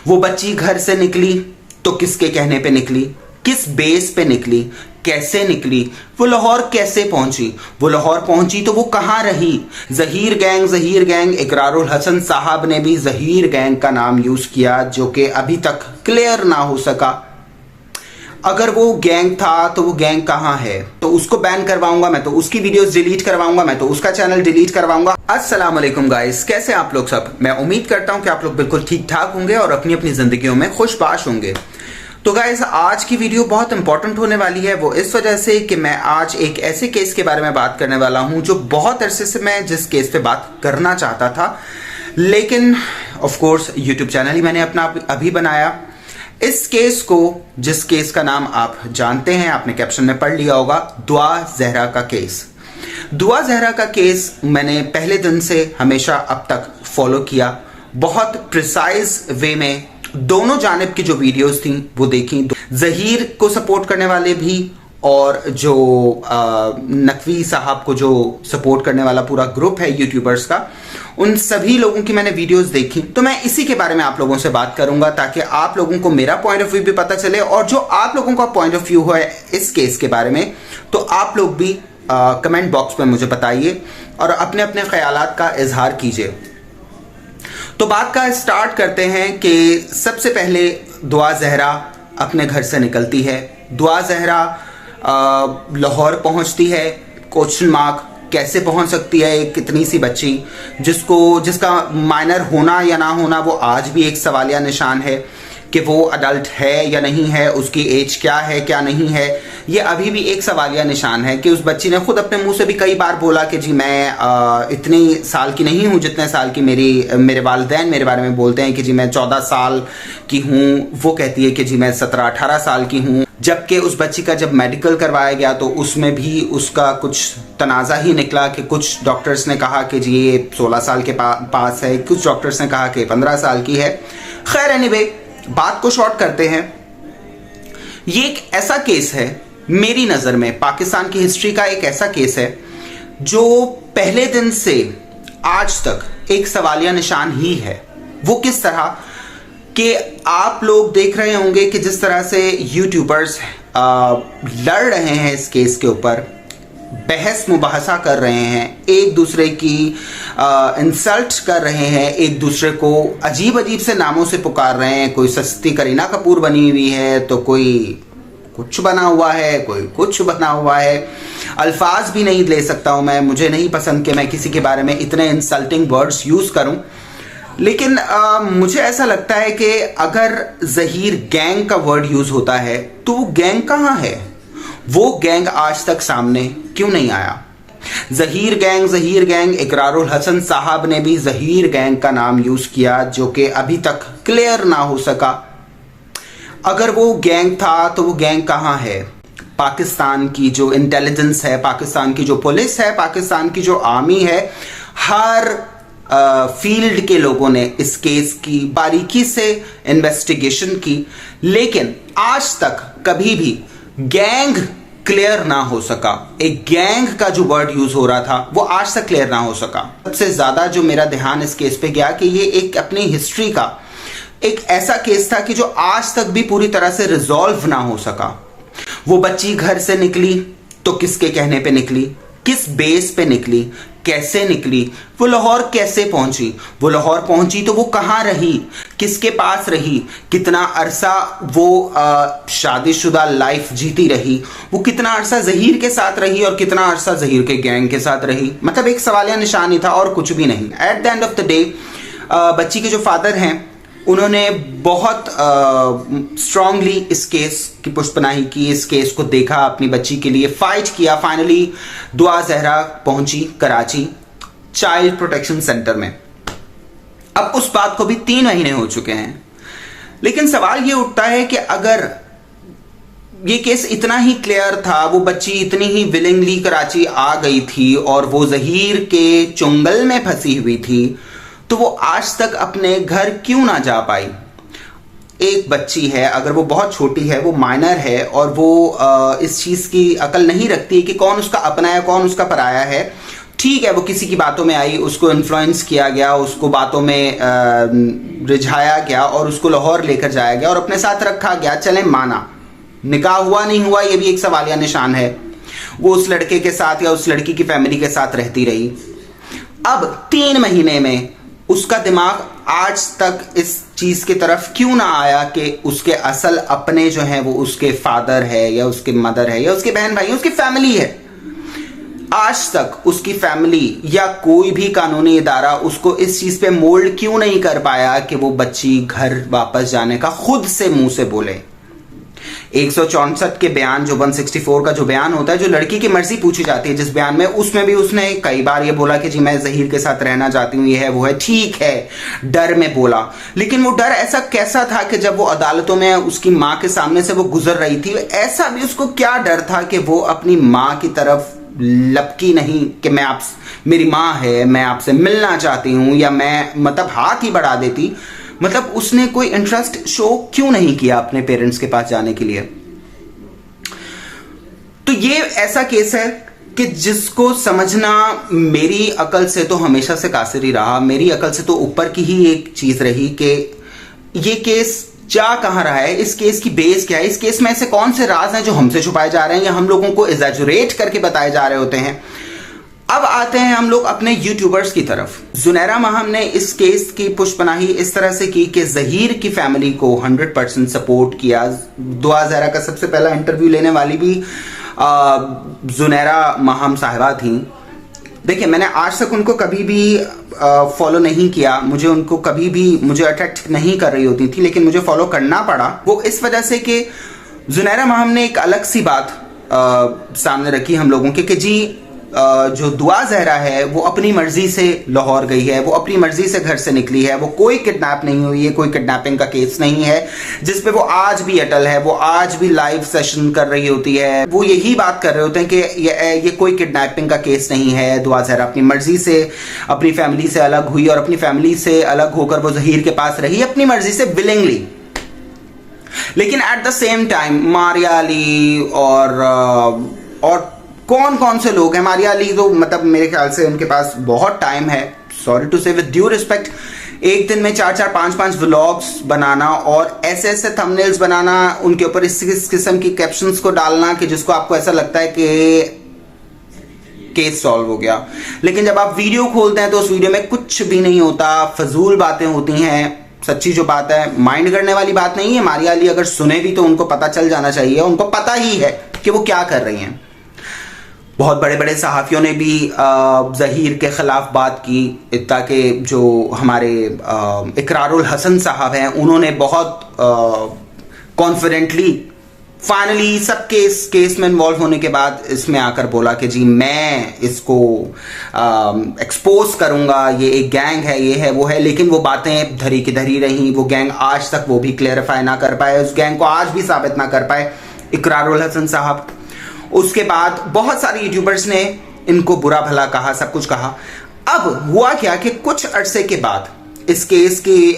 वो बच्ची घर से निकली तो किसके कहने पे निकली, किस बेस पे निकली, कैसे निकली, वो लाहौर कैसे पहुंची, वो लाहौर पहुंची तो वो कहां रही। जहीर गैंग इकरारुल हसन साहब ने भी जहीर गैंग का नाम यूज किया जो कि अभी तक क्लियर ना हो सका। अगर वो गैंग था तो वो गैंग कहां है, तो उसको बैन करवाऊंगा मैं, तो उसकी वीडियोस डिलीट करवाऊंगा मैं, तो उसका चैनल डिलीट करवाऊंगा। अस्सलाम वालेकुम गाइस, कैसे आप लोग सब। मैं उम्मीद करता हूं कि आप लोग बिल्कुल ठीक ठाक होंगे और अपनी अपनी जिंदगियों में खुशबाश होंगे। तो गाइस आज की वीडियो बहुत इंपॉर्टेंट होने वाली है, वो इस वजह से कि मैं आज एक ऐसे केस के बारे में बात करने वाला हूं जो बहुत अरसे से मैं जिस केस पे बात करना चाहता था, लेकिन ऑफ कोर्स यूट्यूब चैनल ही मैंने अपना अभी बनाया। इस केस को, जिस केस का नाम आप जानते हैं, आपने कैप्शन में पढ़ लिया होगा, दुआ जहरा का केस। दुआ जहरा का केस मैंने पहले दिन से हमेशा अब तक फॉलो किया, बहुत प्रिसाइज वे में दोनों जानिब की जो वीडियोस थी वो देखी। जहीर को सपोर्ट करने वाले भी और जो नकवी साहब को जो सपोर्ट करने वाला पूरा ग्रुप है यूट्यूबर्स का, उन सभी लोगों की मैंने वीडियोस देखी। तो मैं इसी के बारे में आप लोगों से बात करूंगा ताकि आप लोगों को मेरा पॉइंट ऑफ व्यू भी पता चले, और जो आप लोगों का पॉइंट ऑफ व्यू है इस केस के बारे में, तो आप लोग भी कमेंट बॉक्स में मुझे बताइए और अपने अपने ख्यालात का इजहार कीजिए। तो बात का स्टार्ट करते हैं कि सबसे पहले दुआ जहरा अपने घर से निकलती है। दुआ जहरा लाहौर पहुंचती है। क्वेश्चन मार्क, कैसे पहुंच सकती है एक कितनी सी बच्ची जिसका माइनर होना या ना होना वो आज भी एक सवालिया निशान है कि वो अडल्ट है या नहीं है, उसकी एज क्या है क्या नहीं है, ये अभी भी एक सवालिया निशान है। कि उस बच्ची ने खुद अपने मुंह से भी कई बार बोला कि जी मैं इतने साल की नहीं हूँ जितने साल की मेरे वालिदैन मेरे बारे में बोलते हैं कि जी मैं 14 साल की हूँ, वो कहती है कि जी मैं 17-18 साल की हूँ। जबकि उस बच्ची का जब मेडिकल करवाया गया तो उसमें भी उसका कुछ तनाज़ा ही निकला कि कुछ डॉक्टर्स ने कहा कि जी ये 16 साल के पास है, कुछ डॉक्टर्स ने कहा कि 15 साल की है। खैर एनीवे, बात को शॉर्ट करते हैं। ये एक ऐसा केस है मेरी नज़र में, पाकिस्तान की हिस्ट्री का एक ऐसा केस है जो पहले दिन से आज तक एक सवालिया निशान ही है। वो किस तरह कि आप लोग देख रहे होंगे कि जिस तरह से यूट्यूबर्स लड़ रहे हैं इस केस के ऊपर, बहस मुबाहसा कर रहे हैं, एक दूसरे की इंसल्ट कर रहे हैं, एक दूसरे को अजीब अजीब से नामों से पुकार रहे हैं। कोई सस्ती करीना कपूर बनी हुई है, तो कोई कुछ बना हुआ है, कोई कुछ बना हुआ है। अल्फाज भी नहीं ले सकता हूं मैं, मुझे नहीं पसंद कि मैं किसी के बारे में इतने इंसल्टिंग वर्ड्स यूज़ करूं, लेकिन मुझे ऐसा लगता है कि अगर जहीर गैंग का वर्ड यूज़ होता है तो वो गैंग कहाँ है, वो गैंग आज तक सामने क्यों नहीं आया। जहीर गैंग इकरारुल हसन साहब ने भी जहीर गैंग का नाम यूज किया जो कि अभी तक क्लियर ना हो सका। अगर वो गैंग था तो वो गैंग कहाँ है। पाकिस्तान की जो इंटेलिजेंस है, पाकिस्तान की जो पुलिस है, पाकिस्तान की जो आर्मी है, हर फील्ड के लोगों ने इस केस की बारीकी से इन्वेस्टिगेशन की, लेकिन आज तक कभी भी गैंग क्लियर ना हो सका। एक गैंग का जो वर्ड यूज हो रहा था वो आज तक क्लियर ना हो सका। सबसे ज्यादा जो मेरा ध्यान इस केस पे गया कि ये एक अपनी हिस्ट्री का एक ऐसा केस था कि जो आज तक भी पूरी तरह से रिजॉल्व ना हो सका। वो बच्ची घर से निकली तो किसके कहने पे निकली, किस बेस पे निकली, कैसे निकली, वो लाहौर कैसे पहुंची, वो लाहौर पहुंची तो वो कहां रही, किसके पास रही, कितना अरसा वो शादीशुदा लाइफ जीती रही, वो कितना अरसा जहीर के साथ रही और कितना अरसा जहीर के गैंग के साथ रही। मतलब एक सवालिया निशान ही था और कुछ भी नहीं। At the end of the day बच्ची के जो फादर हैं उन्होंने बहुत स्ट्रांगली इस केस की पुष्पनाही की, इस केस को देखा, अपनी बच्ची के लिए फाइट किया। फाइनली दुआ जहरा पहुंची कराची चाइल्ड प्रोटेक्शन सेंटर में। अब उस बात को भी 3 महीने हो चुके हैं, लेकिन सवाल ये उठता है कि अगर ये केस इतना ही क्लियर था, वो बच्ची इतनी ही विलिंगली कराची आ गई थी और वो जहीर के चुंगल में फंसी हुई थी, तो वो आज तक अपने घर क्यों ना जा पाई। एक बच्ची है, अगर वो बहुत छोटी है, वो माइनर है और वो इस चीज़ की अकल नहीं रखती कि कौन उसका अपना है कौन उसका पराया है, ठीक है, वो किसी की बातों में आई, उसको इन्फ्लुएंस किया गया, उसको बातों में रिझाया गया और उसको लाहौर लेकर जाया गया और अपने साथ रखा गया। चले माना, निकाह हुआ नहीं हुआ ये भी एक सवालिया निशान है। वो उस लड़के के साथ या उस लड़की की फैमिली के साथ रहती रही। अब 3 महीने में उसका दिमाग आज तक इस चीज की तरफ क्यों ना आया कि उसके असल अपने जो हैं वो उसके फादर है या उसके मदर है या उसके बहन भाई, उसकी फैमिली है। आज तक उसकी फैमिली या कोई भी कानूनी इदारा उसको इस चीज पे मोल्ड क्यों नहीं कर पाया कि वो बच्ची घर वापस जाने का खुद से मुंह से बोले। 164 के बयान, जो 164 का जो बयान होता है, जो लड़की की मर्जी पूछी जाती है जिस बयान में, उसमें भी उसने कई बार ये बोला कि जी मैं जहीर के साथ रहना चाहती हूँ, ये है वो है, ठीक है, डर में बोला। लेकिन वो डर ऐसा कैसा था कि जब वो अदालतों में उसकी माँ के सामने से वो गुजर रही थी, ऐसा भी उसको क्या डर था कि वो अपनी माँ की तरफ लपकी नहीं कि मैं आप, मेरी माँ है, मैं आपसे मिलना चाहती हूँ, या मैं मतलब हाथ ही बढ़ा देती। मतलब उसने कोई इंटरेस्ट शो क्यों नहीं किया अपने पेरेंट्स के पास जाने के लिए। तो ये ऐसा केस है कि जिसको समझना मेरी अकल से तो हमेशा से कासिर ही रहा, मेरी अकल से तो ऊपर की ही एक चीज रही कि ये केस जा कहां रहा है, इस केस की बेस क्या है, इस केस में ऐसे कौन से राज हैं जो हमसे छुपाए जा रहे हैं या हम लोगों को एग्जैजुरेट करके बताए जा रहे होते हैं। अब आते हैं हम लोग अपने यूट्यूबर्स की तरफ। जुनैरा महम ने इस केस की पुष्पनाही इस तरह से की कि जहीर की फैमिली को 100% सपोर्ट किया। दुआ ज़हरा का सबसे पहला इंटरव्यू लेने वाली भी जुनैरा महम साहिबा थी। देखिए, मैंने आज तक उनको कभी भी फॉलो नहीं किया, मुझे उनको कभी भी मुझे अट्रैक्ट नहीं कर रही होती थी, लेकिन मुझे फॉलो करना पड़ा वो इस वजह से कि जुनैरा महम ने एक अलग सी बात सामने रखी हम लोगों के कि जी जो दुआ ज़हरा है वो अपनी मर्जी से लाहौर गई है, वो अपनी मर्जी से घर से निकली है, वो कोई किडनैप नहीं हुई है, कोई किडनैपिंग का केस नहीं है जिस पे वो आज भी अटल है। वो आज भी लाइव सेशन कर रही होती है, वो यही बात कर रहे होते हैं कि ये कोई किडनैपिंग का केस नहीं है। दुआ ज़हरा अपनी मर्जी से अपनी फैमिली से अलग हुई और अपनी फैमिली से अलग होकर वो जहीर के पास रही अपनी मर्जी से, विलिंगली। लेकिन at the same time Maria Ali और कौन कौन से लोग हैं, मारिया अली तो मतलब मेरे ख्याल से उनके पास बहुत टाइम है, सॉरी टू से, विद ड्यू रिस्पेक्ट, एक दिन में 4-4 5-5 व्लॉग्स बनाना और ऐसे ऐसे थंबनेल्स बनाना, उनके ऊपर इस किस्म की कैप्शंस को डालना कि जिसको आपको ऐसा लगता है कि केस सॉल्व हो गया। लेकिन जब आप वीडियो खोलते हैं तो उस वीडियो में कुछ भी नहीं होता, फजूल बातें होती हैं। सच्ची जो बात है, माइंड करने वाली बात नहीं है। मारिया अली अगर सुने भी तो उनको पता चल जाना चाहिए, उनको पता ही है कि वो क्या कर रही हैं। बहुत बड़े बड़े सहाफ़ियों ने भी ज़हीर के ख़िलाफ़ बात की, इत्ता के जो हमारे इकरारुल हसन साहब हैं, उन्होंने बहुत कॉन्फिडेंटली फाइनली सब केस में इन्वॉल्व होने के बाद इसमें आकर बोला कि जी मैं इसको एक्सपोज करूंगा, ये एक गैंग है, ये है वो है। लेकिन वो बातें धरी की धरी रहीं, वो गैंग आज तक वो भी क्लेरिफाई ना कर पाए, उस गैंग को आज भी साबित ना कर पाए इकरारुल हसन साहब। उसके बाद बहुत सारे यूट्यूबर्स ने इनको बुरा भला कहा, सब कुछ कहा। अब हुआ क्या कि कुछ अरसे के बाद, इस केस की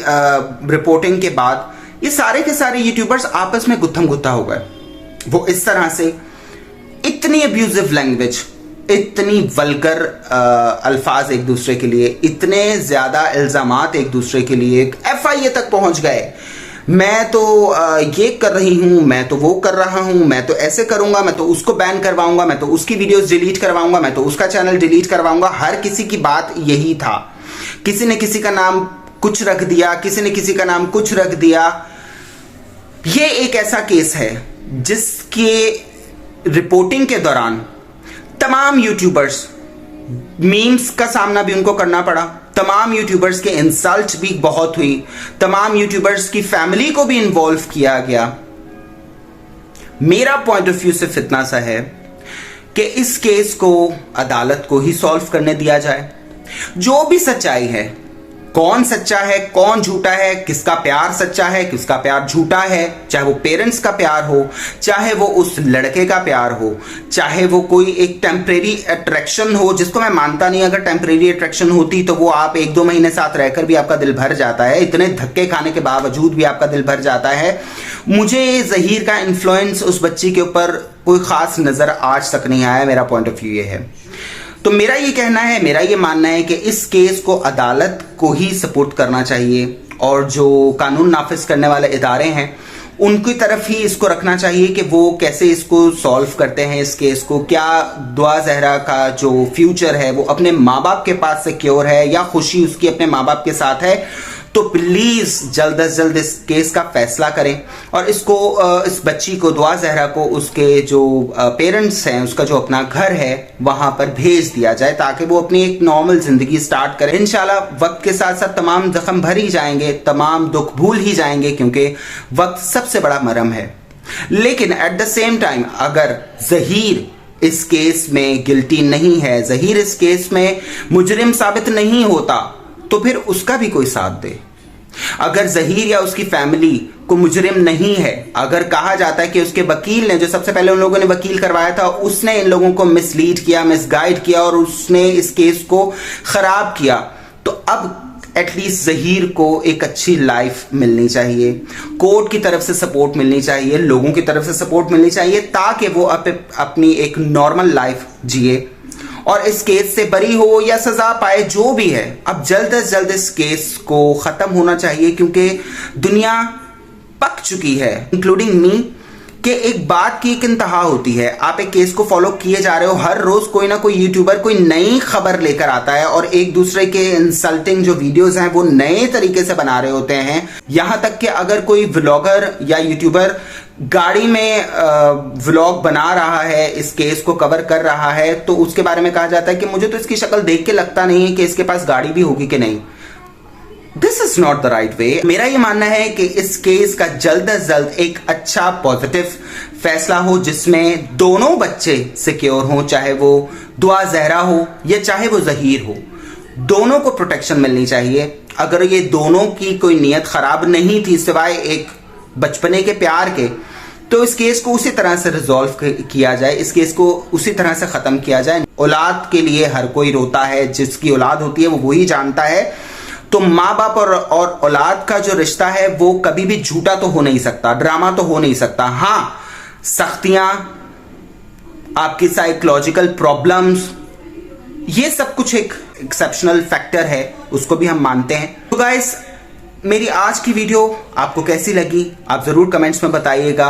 रिपोर्टिंग के बाद, ये सारे के सारे यूट्यूबर्स आपस में गुत्थम गुत्था हो गए। वो इस तरह से इतनी अब्यूजिव लैंग्वेज, इतनी वल्गर अल्फाज एक दूसरे के लिए, इतने ज्यादा इल्जामात एक दूसरे के लिए, FIA तक पहुंच गए। मैं तो ये कर रही हूं, मैं तो वो कर रहा हूं, मैं तो ऐसे करूंगा, मैं तो उसको बैन करवाऊंगा, मैं तो उसकी वीडियोस डिलीट करवाऊंगा, मैं तो उसका चैनल डिलीट करवाऊंगा। हर किसी की बात यही था। किसी ने किसी का नाम कुछ रख दिया, किसी ने किसी का नाम कुछ रख दिया। ये एक ऐसा केस है जिसके रिपोर्टिंग के दौरान तमाम यूट्यूबर्स, मीम्स का सामना भी उनको करना पड़ा, तमाम यूट्यूबर्स के इंसल्ट भी बहुत हुई, तमाम यूट्यूबर्स की फैमिली को भी इन्वॉल्व किया गया। मेरा पॉइंट ऑफ व्यू सिर्फ इतना सा है कि इस केस को अदालत को ही सॉल्व करने दिया जाए। जो भी सच्चाई है, कौन सच्चा है कौन झूठा है, किसका प्यार सच्चा है किसका प्यार झूठा है, चाहे वो पेरेंट्स का प्यार हो, चाहे वो उस लड़के का प्यार हो, चाहे वो कोई एक टेम्परेरी अट्रैक्शन हो, जिसको मैं मानता नहीं। अगर टेम्परेरी अट्रैक्शन होती तो वो आप 1-2 महीने साथ रहकर भी आपका दिल भर जाता है, इतने धक्के खाने के बावजूद भी आपका दिल भर जाता है। मुझे ज़हीर का इन्फ्लुएंस उस बच्ची के ऊपर कोई खास नजर आज तक नहीं आया। मेरा पॉइंट ऑफ व्यू ये है। तो मेरा ये कहना है, मेरा ये मानना है कि इस केस को अदालत को ही सपोर्ट करना चाहिए और जो कानून नाफिज करने वाले इदारे हैं उनकी तरफ ही इसको रखना चाहिए कि वो कैसे इसको सॉल्व करते हैं इस केस को। क्या दुआ जहरा का जो फ्यूचर है वो अपने माँ बाप के पास सिक्योर है या खुशी उसकी अपने माँ बाप के साथ है। तो प्लीज जल्द से जल्द इस केस का फैसला करें और इसको इस बच्ची को, दुआ जहरा को, उसके जो पेरेंट्स हैं, उसका जो अपना घर है वहां पर भेज दिया जाए ताकि वो अपनी एक नॉर्मल जिंदगी स्टार्ट करे। इंशाल्लाह वक्त के साथ साथ तमाम जख्म भर ही जाएंगे, तमाम दुख भूल ही जाएंगे, क्योंकि वक्त सबसे बड़ा मरहम है। लेकिन एट द सेम टाइम अगर जहीर इस केस में गिल्टी नहीं है, जहीर इस केस में मुजरिम साबित नहीं होता, तो फिर उसका भी कोई साथ दे। अगर जहीर या उसकी फैमिली को मुजरिम नहीं है, अगर कहा जाता है कि उसके वकील ने, जो सबसे पहले उन लोगों ने वकील करवाया था, उसने इन लोगों को मिसलीड किया, मिसगाइड किया और उसने इस केस को खराब किया, तो अब एटलीस्ट जहीर को एक अच्छी लाइफ मिलनी चाहिए, कोर्ट की तरफ से सपोर्ट मिलनी चाहिए, लोगों की तरफ से सपोर्ट मिलनी चाहिए, ताकि वो अपनी एक नॉर्मल लाइफ जिए और इस केस से बरी हो या सजा पाए, जो भी है। अब जल्द से जल्द इस केस को खत्म होना चाहिए, क्योंकि दुनिया पक चुकी है, इंक्लूडिंग मी, कि एक बात की एक इंतहा होती है। आप एक केस को फॉलो किए जा रहे हो, हर रोज कोई ना कोई यूट्यूबर कोई नई खबर लेकर आता है और एक दूसरे के इंसल्टिंग जो वीडियोस हैं वो नए तरीके से बना रहे होते हैं। यहां तक कि अगर कोई व्लॉगर या यूट्यूबर गाड़ी में व्लॉग बना रहा है, इस केस को कवर कर रहा है, तो उसके बारे में कहा जाता है कि मुझे तो इसकी शक्ल देख के लगता नहीं है कि इसके पास गाड़ी भी होगी कि नहीं। This is not the right way. मेरा ये मानना है कि इस केस का जल्द से जल्द एक अच्छा पॉजिटिव फैसला हो जिसमें दोनों बच्चे सिक्योर हों, चाहे वो दुआ जहरा हो या चाहे वो जहीर हो, दोनों को प्रोटेक्शन मिलनी चाहिए। अगर ये दोनों की कोई नीयत खराब नहीं थी सिवाय एक बचपने के प्यार के, तो इस केस को उसी तरह से रिजॉल्व किया जाए, इस केस को उसी तरह से खत्म किया जाए। औलाद के लिए हर कोई रोता है, जिसकी औलाद होती है वो वही जानता है। तो माँ बाप और औलाद का जो रिश्ता है वो कभी भी झूठा तो हो नहीं सकता, ड्रामा तो हो नहीं सकता। हाँ, सख्तियां, आपकी साइकोलॉजिकल प्रॉब्लम्स, ये सब कुछ एक एक्सेप्शनल फैक्टर है, उसको भी हम मानते हैं। तो गाइस, मेरी आज की वीडियो आपको कैसी लगी आप जरूर कमेंट्स में बताइएगा,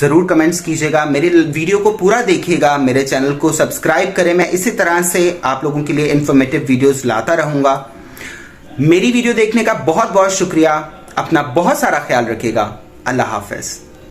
जरूर कमेंट्स कीजिएगा, मेरे वीडियो को पूरा देखिएगा, मेरे चैनल को सब्सक्राइब करें। मैं इसी तरह से आप लोगों के लिए इंफॉर्मेटिव वीडियोस लाता रहूंगा। मेरी वीडियो देखने का बहुत बहुत शुक्रिया। अपना बहुत सारा ख्याल रखिएगा। अल्लाह हाफिज।